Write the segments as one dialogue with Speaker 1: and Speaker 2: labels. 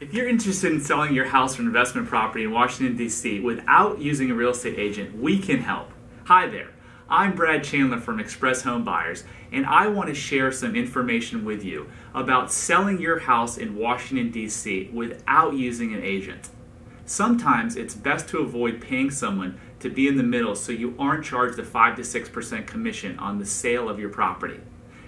Speaker 1: If you're interested in selling your house or investment property in Washington, D.C. without using a real estate agent, we can help. Hi there, I'm Brad Chandler from Express Homebuyers, and I want to share some information with you about selling your house in Washington, D.C. without using an agent. Sometimes it's best to avoid paying someone to be in the middle so you aren't charged a 5 to 6% commission on the sale of your property.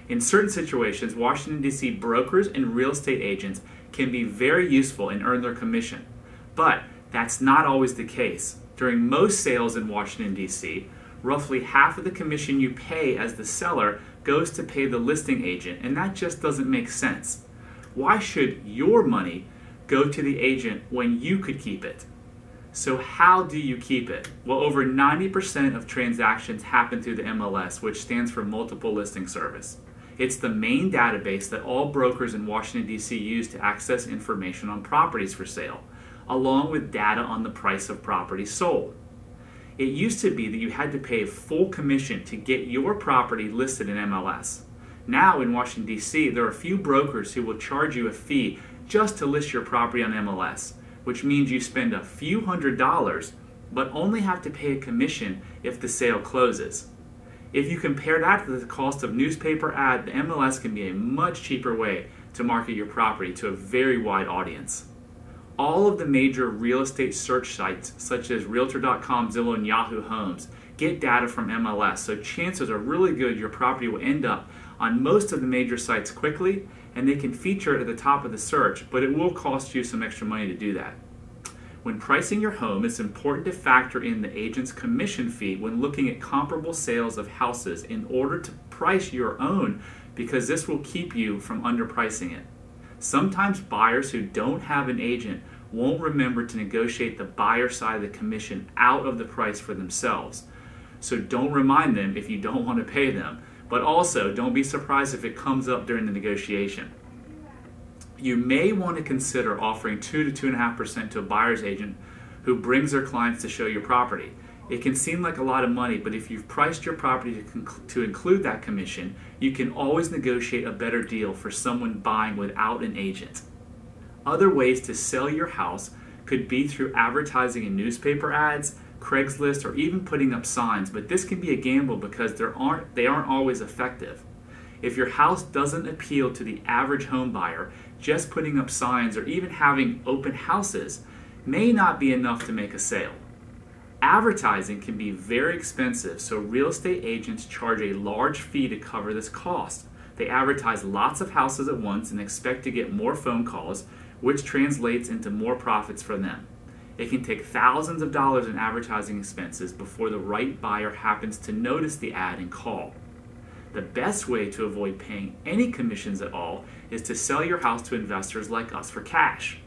Speaker 1: In certain situations, Washington, D.C. brokers and real estate agents can be very useful and earn their commission. But that's not always the case. During most sales in Washington, D.C., roughly half of the commission you pay as the seller goes to pay the listing agent, and that just doesn't make sense. Why should your money go to the agent when you could keep it? So how do you keep it? Well, over 90% of transactions happen through the MLS, which stands for Multiple Listing Service. It's the main database that all brokers in Washington, D.C. use to access information on properties for sale, along with data on the price of properties sold. It used to be that you had to pay a full commission to get your property listed in MLS. Now in Washington, D.C., there are a few brokers who will charge you a fee just to list your property on MLS, which means you spend a few $100s, but only have to pay a commission if the sale closes. If you compare that to the cost of newspaper ad, the MLS can be a much cheaper way to market your property to a very wide audience. All of the major real estate search sites, such as realtor.com, Zillow, and Yahoo Homes, get data from MLS, so chances are really good your property will end up on most of the major sites quickly, and they can feature it at the top of the search, but it will cost you some extra money to do that. When pricing your home, it's important to factor in the agent's commission fee when looking at comparable sales of houses in order to price your own, because this will keep you from underpricing it. Sometimes buyers who don't have an agent won't remember to negotiate the buyer side of the commission out of the price for themselves. So don't remind them if you don't want to pay them, but also don't be surprised if it comes up during the negotiation. You may want to consider offering 2 to 2.5% to a buyer's agent who brings their clients to show your property. It can seem like a lot of money, but if you've priced your property to include that commission, you can always negotiate a better deal for someone buying without an agent. Other ways to sell your house could be through advertising in newspaper ads, Craigslist, or even putting up signs, but this can be a gamble because they aren't always effective. If your house doesn't appeal to the average home buyer, just putting up signs or even having open houses may not be enough to make a sale. Advertising can be very expensive, so real estate agents charge a large fee to cover this cost. They advertise lots of houses at once and expect to get more phone calls, which translates into more profits for them. It can take thousands of dollars in advertising expenses before the right buyer happens to notice the ad and call. The best way to avoid paying any commissions at all is to sell your house to investors like us for cash.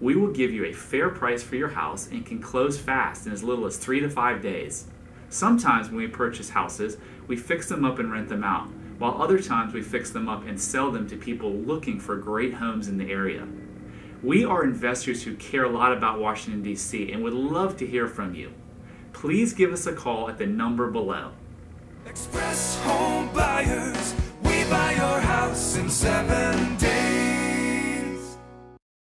Speaker 1: We will give you a fair price for your house and can close fast in as little as 3 to 5 days. Sometimes when we purchase houses, we fix them up and rent them out, while other times we fix them up and sell them to people looking for great homes in the area. We are investors who care a lot about Washington, D.C. and would love to hear from you. Please give us a call at the number below.
Speaker 2: Express Homebuyers, we buy your house in 7 days.